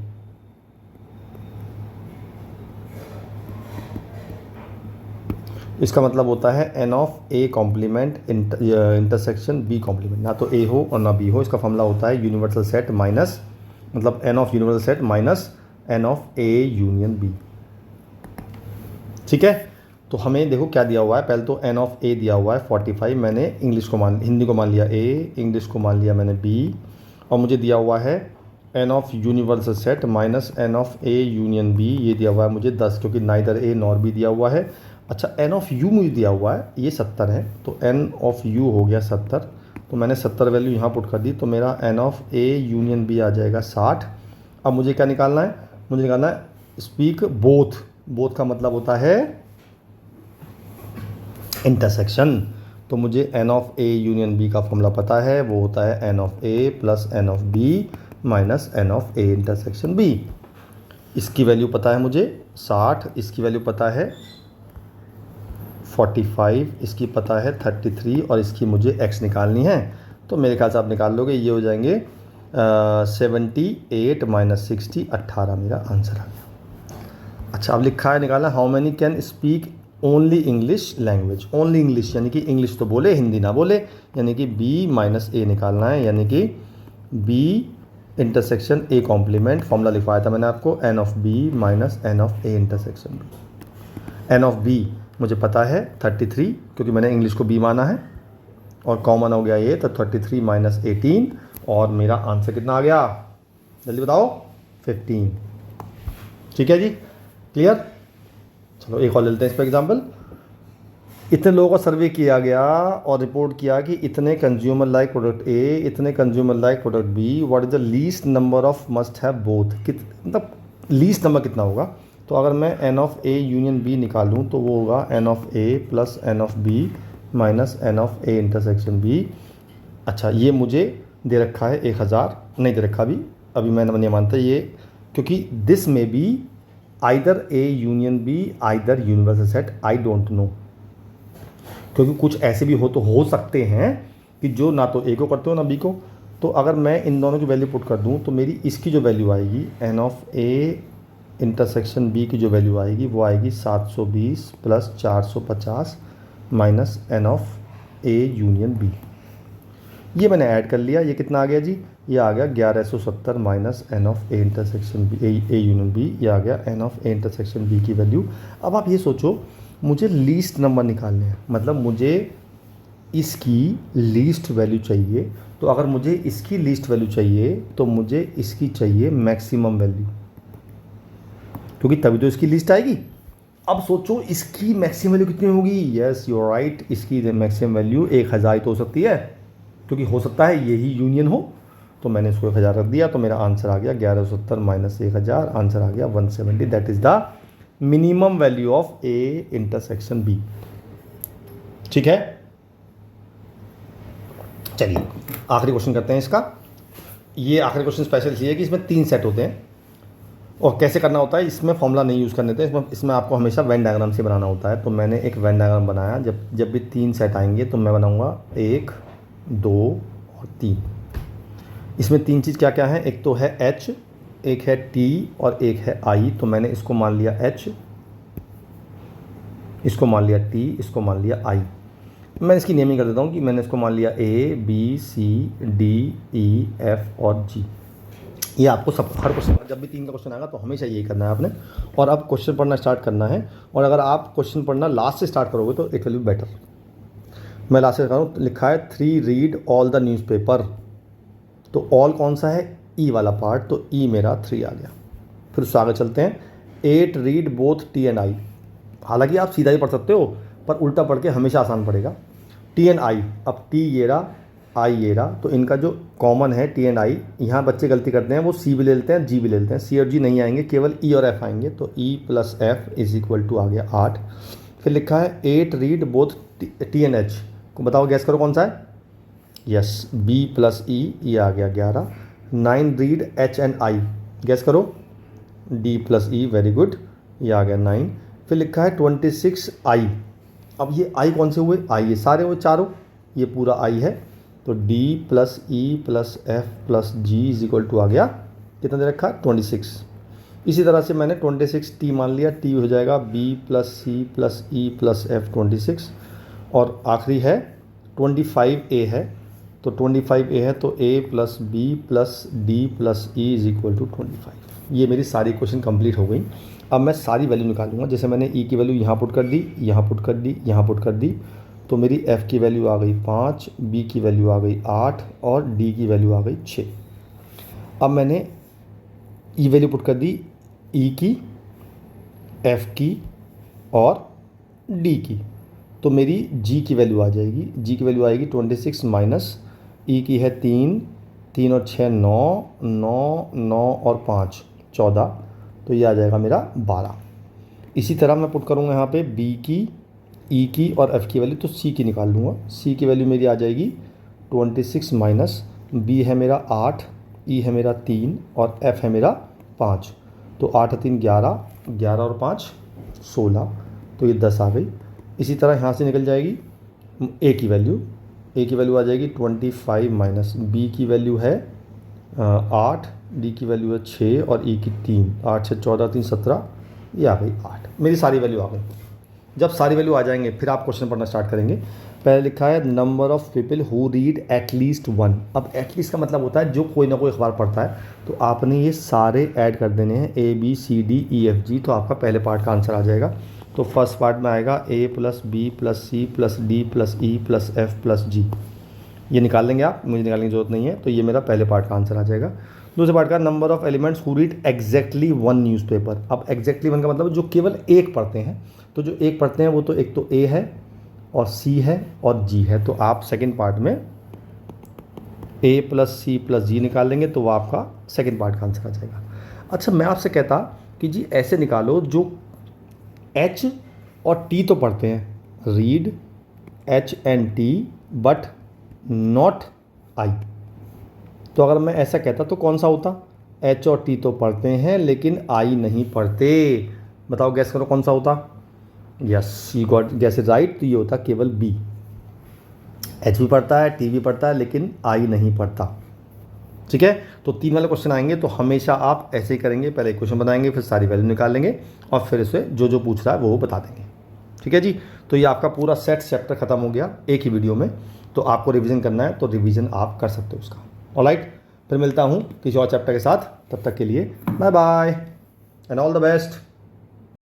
इसका मतलब होता है N of a complement intersection B complement, ना तो ए हो और ना बी हो। इसका फॉर्मूला होता है यूनिवर्सल सेट माइनस, मतलब n of universal set minus N of A union b, ठीक है। तो हमें देखो क्या दिया हुआ है, पहले तो एन ऑफ ए दिया हुआ है 45, मैंने हिंदी को मान लिया ए, इंग्लिश को मान लिया मैंने बी, और मुझे दिया हुआ है N of universal set minus N of A union b, ये दिया हुआ है मुझे 10, क्योंकि नाइदर ए नॉर बी दिया हुआ है। अच्छा, एन ऑफ यू मुझे दिया हुआ है, ये 70 है, तो एन ऑफ यू हो गया 70, तो मैंने 70 वैल्यू यहाँ पुट कर दी, तो मेरा N of A union B आ जाएगा 60। अब मुझे क्या निकालना है, मुझे निकालना है स्पीक बोथ, बोथ का मतलब होता है इंटरसेक्शन। तो मुझे n of A union b का फॉर्मूला पता है, वो होता है N of A plus N of B minus N of A intersection b. इसकी वैल्यू पता है मुझे 60, इसकी वैल्यू पता है 45, इसकी पता है 33, और इसकी मुझे एक्स निकालनी है। तो मेरे ख्याल से आप निकाल लोगे, ये हो जाएंगे 78 माइनस 60, 18 मेरा आंसर आ गया। अच्छा, अब लिखा है निकालना how many can speak only English language, only English यानी कि इंग्लिश तो बोले, हिंदी ना बोले, यानी कि बी माइनस ए निकालना है, यानी कि b intersection a complement. Formula लिखवाया था मैंने आपको, N of B minus N of A intersection B. N of b मुझे पता है 33, क्योंकि मैंने इंग्लिश को बी माना है, और कॉमन हो गया ये, तो 33 माइनस 18, और मेरा आंसर कितना आ गया, जल्दी बताओ, 15, ठीक है जी, क्लियर। चलो एक और ले लेते हैं इस पर एग्जाम्पल। इतने लोगों का सर्वे किया गया और रिपोर्ट किया कि इतने कंज्यूमर लाइक प्रोडक्ट ए, इतने consumer like product b, what is the least number of must have both, मतलब लीस्ट नंबर कितना होगा। तो अगर मैं n of A union b निकालूँ तो वो होगा n of A plus N of B minus N of A intersection b. अच्छा, ये मुझे दे रखा है 1000, नहीं दे रखा अभी मैंने नहीं मानता ये, क्योंकि दिस में be either A union be either universal set, I don't know, क्योंकि कुछ ऐसे भी हो सकते हैं कि जो ना तो ए को करते हो ना बी को। तो अगर मैं इन दोनों की वैल्यू पुट कर दूं तो मेरी इसकी जो वैल्यू आएगी n of A intersection b की जो वैल्यू आएगी वो आएगी 720 plus 450 minus N of A union b. ये मैंने ऐड कर लिया, ये कितना आ गया जी, ये आ गया 1170 minus N of A intersection b, a union b, ये आ गया n of A intersection b की वैल्यू। अब आप ये सोचो, मुझे लीस्ट नंबर निकालने हैं, मतलब मुझे इसकी लीस्ट वैल्यू चाहिए। तो अगर मुझे इसकी लीस्ट वैल्यू चाहिए तो मुझे इसकी चाहिए मैक्सिमम वैल्यू, क्योंकि तभी तो इसकी लिस्ट आएगी। अब सोचो इसकी मैक्सिमम वैल्यू कितनी होगी। यस यू आर राइट, इसकी मैक्सिमम वैल्यू 1000 तो हो सकती है, क्योंकि हो सकता है यही यूनियन हो। तो मैंने इसको 1000 रख दिया, तो मेरा आंसर आ गया 1170 माइनस 1000, आंसर आ गया 170। That is the minimum value of A intersection b. ठीक है, चलिए आखिरी क्वेश्चन करते हैं इसका। ये आखिरी क्वेश्चन स्पेशल इसलिए कि इसमें 3 सेट होते हैं और कैसे करना होता है, इसमें फॉर्मूला नहीं यूज़ करने थे, इसमें आपको हमेशा वेन डायग्राम से बनाना होता है। तो मैंने एक वेन डायग्राम बनाया, जब भी 3 सेट आएंगे तो मैं बनाऊंगा 1, 2 और 3। इसमें 3 चीज़ क्या क्या है, एक तो है H, एक है T और एक है I। तो मैंने इसको मान लिया H, इसको मान लिया T, इसको मान लिया I। मैं इसकी नेमिंग कर देता हूँ कि मैंने इसको मान लिया A, B, C, D, E, F और G। ये आपको सब हर क्वेश्चन, जब भी 3 का क्वेश्चन आएगा तो हमेशा यही करना है आपने। और अब क्वेश्चन पढ़ना स्टार्ट करना है, और अगर आप क्वेश्चन पढ़ना लास्ट से स्टार्ट करोगे तो इट विल बी बेटर। मैं लास्ट से करूँ, लिखा है 3 रीड ऑल द न्यूज़पेपर। तो ऑल कौन सा है, ई वाला पार्ट, तो ई मेरा 3 आ गया। फिर उससे आगे चलते हैं, 8 read both T and I. हालांकि आप सीधा ही पढ़ सकते हो, पर उल्टा पढ़ के हमेशा आसान पड़ेगा। टी एंड आई, अब टी ये रहा, आई ये रहा, तो इनका जो कॉमन है टी एंड आई, यहाँ बच्चे गलती करते हैं, वो सी भी ले लेते हैं, जी भी ले लेते हैं। सी और जी नहीं आएंगे, केवल ई और एफ आएंगे। तो E plus F is equal to आ गया 8। फिर लिखा है 8 read both T and H. को बताओ, गैस करो कौन सा है। यस, बी प्लस ई, ये आ गया 11। 9 read H and I, gas करो, डी प्लस ई, वेरी गुड, ये आ गया 9। फिर लिखा है 26 आई। अब ये आई कौन से हुए, आई ये सारे हुए चारों, ये पूरा आई है। तो D plus E plus F plus G is equal to आ गया कितना दे रखा, 26। इसी तरह से मैंने 26 T मान लिया, T हो जाएगा B plus C plus E plus F 26। और आखिरी है 25A है, तो 25A है तो A plus B plus D plus E is equal to 25। ये मेरी सारी क्वेश्चन कंप्लीट हो गई। अब मैं सारी वैल्यू निकालूंगा। जैसे मैंने E की वैल्यू यहाँ पुट कर दी, यहाँ पुट कर दी, यहाँ पुट कर दी, तो मेरी F की वैल्यू आ गई 5, B की वैल्यू आ गई 8 और D की वैल्यू आ गई 6। अब मैंने E वैल्यू पुट कर दी, E की, F की और D की, तो मेरी G की वैल्यू आ जाएगी। G की वैल्यू आएगी 26 माइनस E की है 3, 3 और 6 9, 9, 9 और 5 14, तो ये आ जाएगा मेरा 12। इसी तरह मैं पुट करूँगा यहाँ पे B की, E की और F की वैल्यू, तो C की निकाल लूँगा। C की वैल्यू मेरी आ जाएगी 26 माइनस, B है मेरा 8, E है मेरा 3 और F है मेरा 5। तो 8 3 11, 11 और 5 16, तो ये 10 आ गई। इसी तरह यहाँ से निकल जाएगी A की वैल्यू, A की वैल्यू आ जाएगी 25 माइनस, B की वैल्यू है 8, D की वैल्यू है 6 और E की 3, 8 से 14 3 17, ये आ गई 8। मेरी सारी वैल्यू आ गई। जब सारी वैल्यू आ जाएंगे फिर आप क्वेश्चन पढ़ना स्टार्ट करेंगे। पहले लिखा है number of people who read at least 1। अब एटलीस्ट का मतलब होता है जो कोई ना कोई अखबार पढ़ता है, तो आपने ये सारे ऐड कर देने हैं, A B C D E F G, तो आपका पहले पार्ट का आंसर आ जाएगा। तो फर्स्ट पार्ट में आएगा A plus B plus C plus D plus E plus F plus G। ये निकाल लेंगे आप, मुझे निकालने की ज़रूरत नहीं है। तो ये मेरा पहले पार्ट का आंसर आ जाएगा। दूसरे पार्ट का number of elements who read exactly 1 newspaper. अब एग्जैक्टली 1 का मतलब जो केवल एक पढ़ते हैं, तो जो एक पढ़ते हैं वो तो एक तो A है और सी है और जी है, तो आप सेकंड पार्ट में ए प्लस सी प्लस जी निकाल लेंगे तो वो आपका सेकंड पार्ट का आंसर आ जाएगा। अच्छा, मैं आपसे कहता कि जी ऐसे निकालो जो एच और टी तो पढ़ते हैं, read H and T but not I, तो अगर मैं ऐसा कहता तो कौन सा होता? एच और टी तो पढ़ते हैं लेकिन आई नहीं पढ़ते। बताओ, गैस करो कौन सा होता? Yes, you got gas is right, तो ये होता केवल बी। एच भी पढ़ता है, टी भी पढ़ता है, लेकिन आई नहीं पढ़ता। ठीक है, तो 3 वाले क्वेश्चन आएंगे तो हमेशा आप ऐसे ही करेंगे, पहले एक क्वेश्चन बनाएंगे, फिर सारी वैल्यू निकाल लेंगे और फिर इसे जो जो पूछ रहा है वो बता देंगे। ठीक है जी, तो ये आपका पूरा सेट चैप्टर खत्म हो गया एक ही वीडियो में। तो आपको रिवीजन करना है तो रिवीजन आप कर सकते हो उसका। ऑलराइट, फिर मिलता हूँ किसी और चैप्टर के साथ, तब तक के लिए bye bye and all the best.